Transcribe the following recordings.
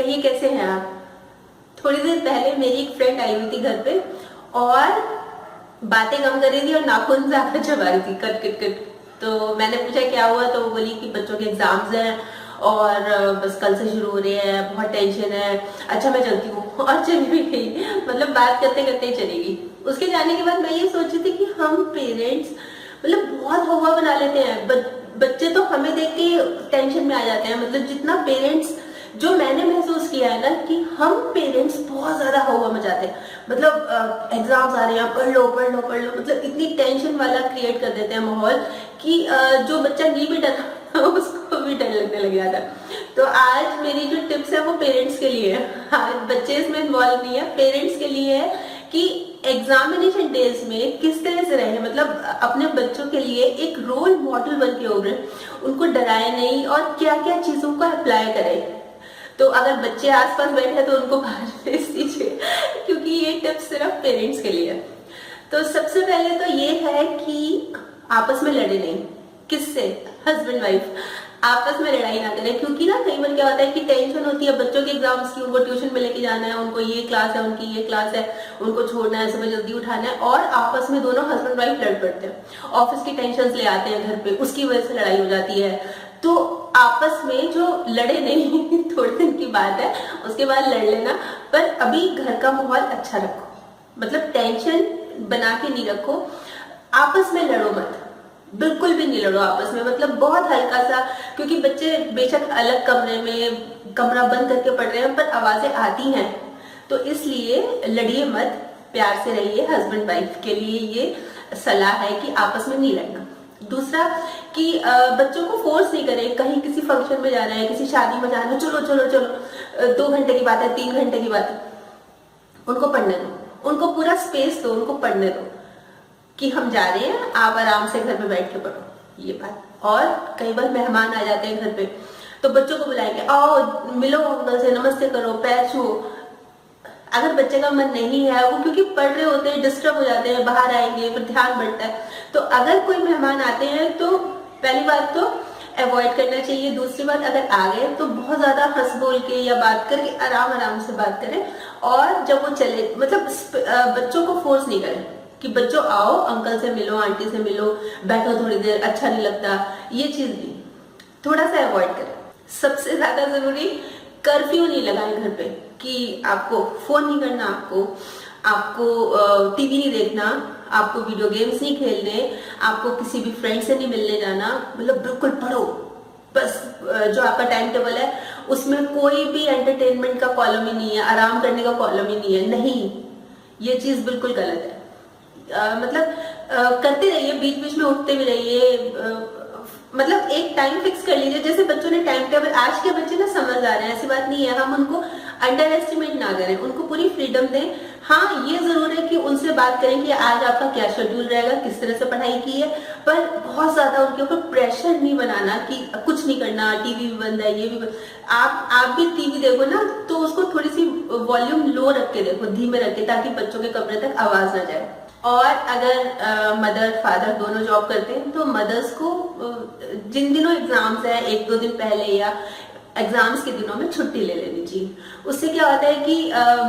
कहिए कैसे हैं आप। थोड़ी देर पहले मेरी एक फ्रेंड आई हुई थी घर पे और बातें कम कर रही थी और नाखून ज्यादा चबा रही थी, कट कट कट। तो मैंने पूछा क्या हुआ, तो वो बोली कि बच्चों के एग्जाम्स हैं और बस कल से शुरू हो रहे हैं, बहुत टेंशन है। अच्छा मैं चलती हूँ, और चली भी गई। मतलब बात करते करते ही चलेगी। उसके जाने के बाद मैं ये सोच रही थी कि हम पेरेंट्स मतलब बहुत हवा बना लेते हैं। बच्चे तो हमें देख के टेंशन में आ जाते हैं। मतलब जितना पेरेंट्स, जो मैंने महसूस किया है ना, कि हम पेरेंट्स बहुत ज्यादा हवा मचाते हैं। मतलब एग्जाम्स आ रहे हैं, पढ़ लो पढ़ लो पढ़ लो, मतलब इतनी टेंशन वाला क्रिएट कर देते हैं माहौल कि जो बच्चा नहीं भी डरा उसको भी डर लगने लग जाता है। तो आज मेरी जो टिप्स है वो पेरेंट्स के लिए है। आज बच्चे इसमें इन्वॉल्व नहीं है, पेरेंट्स के लिए है कि एग्जामिनेशन डेज में किस तरह से रहे। मतलब अपने बच्चों के लिए एक रोल मॉडल बन के उभरे, उनको डराए नहीं और क्या क्या चीजों को अप्लाई करें। तो अगर बच्चे आसपास बैठे हैं तो उनको बाहर भेज दीजिए, क्योंकि ये टिप्स सिर्फ पेरेंट्स के लिए है। तो सबसे पहले तो ये है कि आपस में लड़े नहीं। किससे? हस्बैंड वाइफ आपस में लड़ाई ना करें, क्योंकि ना कई बार क्या होता है कि टेंशन होती है बच्चों के एग्जाम्स की, उनको ट्यूशन में लेके जाना है, उनको ये क्लास है, उनकी ये क्लास है, उनको छोड़ना है, सुबह जल्दी उठाना है, और आपस में दोनों हस्बैंड वाइफ लड़ पड़ते हैं। ऑफिस की टेंशन ले आते हैं घर पे, उसकी वजह से लड़ाई हो जाती है। तो आपस में जो लड़े नहीं थोड़े दिन की बात है, उसके बाद लड़ लेना, पर अभी घर का माहौल अच्छा रखो। मतलब टेंशन बना के नहीं रखो, आपस में लड़ो मत, बिल्कुल भी नहीं लड़ो आपस में। मतलब बहुत हल्का सा, क्योंकि बच्चे बेशक अलग कमरे में कमरा बंद करके पढ़ रहे हैं पर आवाजें आती हैं, तो इसलिए लड़िए मत, प्यार से रहिए। हस्बैंड वाइफ के लिए ये सलाह है कि आपस में नहीं लड़ना। दूसरा कि बच्चों को फोर्स नहीं करें। कहीं किसी फंक्शन में जाना है, किसी शादी में जाना है, चलो चलो चलो, 2 घंटे की बात है, 3 घंटे की बात है, उनको पढ़ने दो, उनको पूरा स्पेस दो, उनको पढ़ने दो कि हम जा रहे हैं, आप आराम से घर में बैठ के पढ़ो, ये बात। और कई बार मेहमान आ जाते हैं घर पे, तो बच्चों को बुलाएंगे, आओ मिलो अंकल से, नमस्ते करो, पैर छुओ। अगर बच्चे का मन नहीं है, वो क्योंकि पढ़ रहे होते हैं, डिस्टर्ब हो जाते हैं, बाहर आएंगे फिर ध्यान बढ़ता है। तो अगर कोई मेहमान आते हैं तो पहली बात तो अवॉइड करना चाहिए। दूसरी बात, अगर आ गए तो बहुत ज्यादा हंस बोल के या बात करके आराम आराम से बात करें। और जब वो चले, मतलब बच्चों को फोर्स नहीं करें कि बच्चों आओ अंकल से मिलो, आंटी से मिलो, बैठो थोड़ी देर, अच्छा नहीं लगता, ये चीज नहीं, थोड़ा सा अवॉइड करें। सबसे ज्यादा जरूरी, कर्फ्यू नहीं लगाए घर पे कि आपको फोन नहीं करना, आपको टीवी नहीं देखना, आपको वीडियो गेम्स नहीं खेलने, आपको किसी भी फ्रेंड से नहीं मिलने जाना। मतलब बिल्कुल पढ़ो बस। जो आपका टाइम टेबल है उसमें कोई भी एंटरटेनमेंट का कॉलम ही नहीं है, आराम करने का कॉलम ही नहीं है। नहीं, ये चीज बिल्कुल गलत है। मतलब करते रहिए, बीच बीच में उठते भी रहिए। मतलब एक टाइम फिक्स कर लीजिए। जैसे बच्चों ने टाइम टेबल, आज के बच्चे ना समझ आ रहे हैं, ऐसी बात नहीं है, हम उनको अंडर एस्टिमेट ना करें, उनको पूरी फ्रीडम दें। हाँ ये जरूर है कि उनसे बात करें कि आज आपका क्या शेड्यूल रहेगा, किस तरह से पढ़ाई की है, पर बहुत ज्यादा उनके ऊपर प्रेशर नहीं बनाना कि कुछ नहीं करना, टीवी भी बंद है, ये भी बंद। आप भी टीवी देखो ना, तो उसको थोड़ी सी वॉल्यूम लो रख के देखो, धीमे रख के, ताकि बच्चों के कमरे तक आवाज ना जाए। और अगर मदर फादर दोनों जॉब करते हैं तो मदर्स को जिन दिनों एग्जाम्स है, 1-2 दिन पहले या एग्जाम्स के दिनों में छुट्टी ले लेनी चाहिए। उससे क्या होता है कि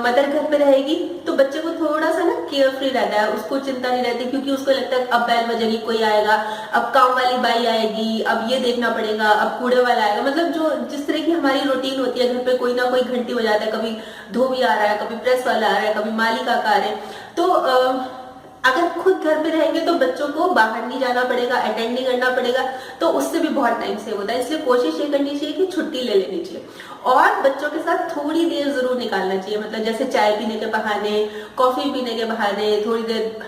मदर घर पे रहेगी तो बच्चे को थोड़ा सा ना केयर फ्री रहता है, उसको चिंता नहीं रहती, क्योंकि उसको लगता है अब बैल बजेगी, कोई आएगा, अब काम वाली बाई आएगी, अब ये देखना पड़ेगा, अब कूड़े वाला आएगा। मतलब जो जिस तरह की हमारी रूटीन होती है घर पे, कोई ना कोई घंटी बजाता है, कभी धोबी आ रहा है, कभी प्रेस वाला आ रहा है, कभी माली काका आ रहे हैं। तो अगर खुद घर पे रहेंगे तो बच्चों को बाहर नहीं जाना पड़ेगा, अटेंड नहीं करना पड़ेगा, तो उससे भी बहुत टाइम सेव होता है। इसलिए कोशिश ये करनी चाहिए कि छुट्टी ले लेनी चाहिए और बच्चों के साथ थोड़ी देर जरूर निकालना चाहिए। मतलब जैसे चाय पीने के बहाने, कॉफी पीने के बहाने, थोड़ी देर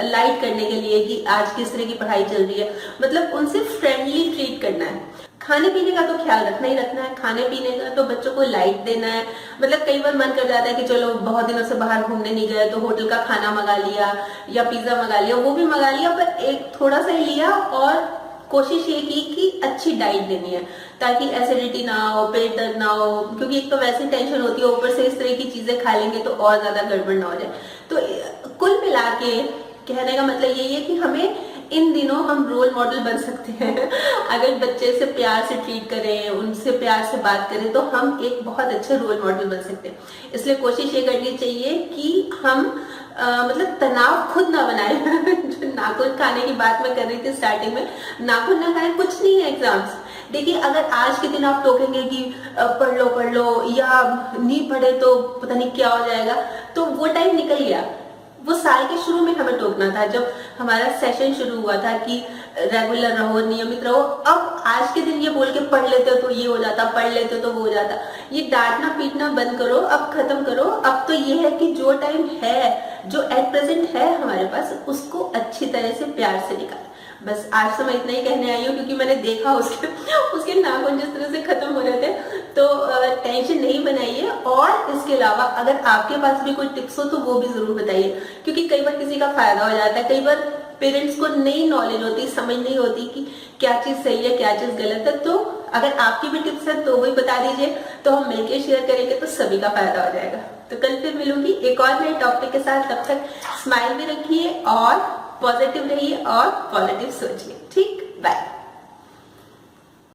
लाइट करने के लिए कि आज किस तरह की पढ़ाई चल रही है। मतलब उनसे फ्रेंडली ट्रीट करना है। खाने पीने का तो ख्याल रखना ही रखना है। खाने पीने का तो बच्चों को लाइट देना है। मतलब कई बार मन कर जाता है कि चलो बहुत दिनों से बाहर घूमने नहीं गए, तो होटल का खाना मंगा लिया या पिज्जा मंगा लिया, वो भी मंगा लिया, पर एक थोड़ा सा ही लिया और कोशिश ये की कि अच्छी डाइट देनी है, ताकि एसिडिटी ना हो, पेट दर्द ना हो, क्योंकि एक तो वैसे टेंशन होती है, ऊपर से इस तरह की चीजें खा लेंगे तो और ज्यादा गड़बड़ ना हो जाए। तो कुल मिला के कहने का मतलब यही है कि हमें इन दिनों हम रोल मॉडल बन सकते हैं। अगर बच्चे से प्यार से ट्रीट करें, उनसे प्यार से बात करें, तो हम एक बहुत अच्छे रोल मॉडल बन सकते हैं। इसलिए कोशिश ये करनी चाहिए कि हम मतलब तनाव खुद ना बनाए। जो नाखून खाने की बात मैं कर रही थी स्टार्टिंग में, नाखून ना खाए, कुछ नहीं है एग्जाम्स। देखिए अगर आज के दिन आप टोकेंगे कि पढ़ लो या नहीं पढ़े तो पता नहीं क्या हो जाएगा, तो वो टाइम निकल गया। वो साल के शुरू में हमें टोकना था, जब हमारा सेशन शुरू हुआ था कि रेगुलर रहो, नियमित रहो। अब आज के दिन ये बोल के पढ़ लेते हो तो ये हो जाता, पढ़ लेते हो तो वो हो जाता, ये डांटना पीटना बंद करो, अब खत्म करो। अब तो ये है कि जो टाइम है, जो एट प्रेजेंट है हमारे पास, उसको अच्छी तरह से प्यार से निकाल। बस आज तो मैं इतना ही कहने आई हूँ, क्योंकि मैंने देखा उसके नाखून जिस तरह से खत्म हो रहे थे। तो टेंशन नहीं बनाइए। और इसके अलावा अगर आपके पास भी कोई टिप्स हो तो वो भी जरूर बताइए, क्योंकि कई बार किसी का फायदा हो जाता है। कई बार पेरेंट्स को नई नॉलेज होती, समझ नहीं होती कि क्या चीज सही है क्या चीज गलत है। तो अगर आपकी भी टिप्स है तो वही बता दीजिए, तो हम मिलकर शेयर करेंगे तो सभी का फायदा हो जाएगा। तो कल फिर मिलूंगी एक और नए टॉपिक के साथ। तब तक स्माइल भी रखिए और पॉजिटिव रहिए और पॉजिटिव सोचिए। ठीक, बाय।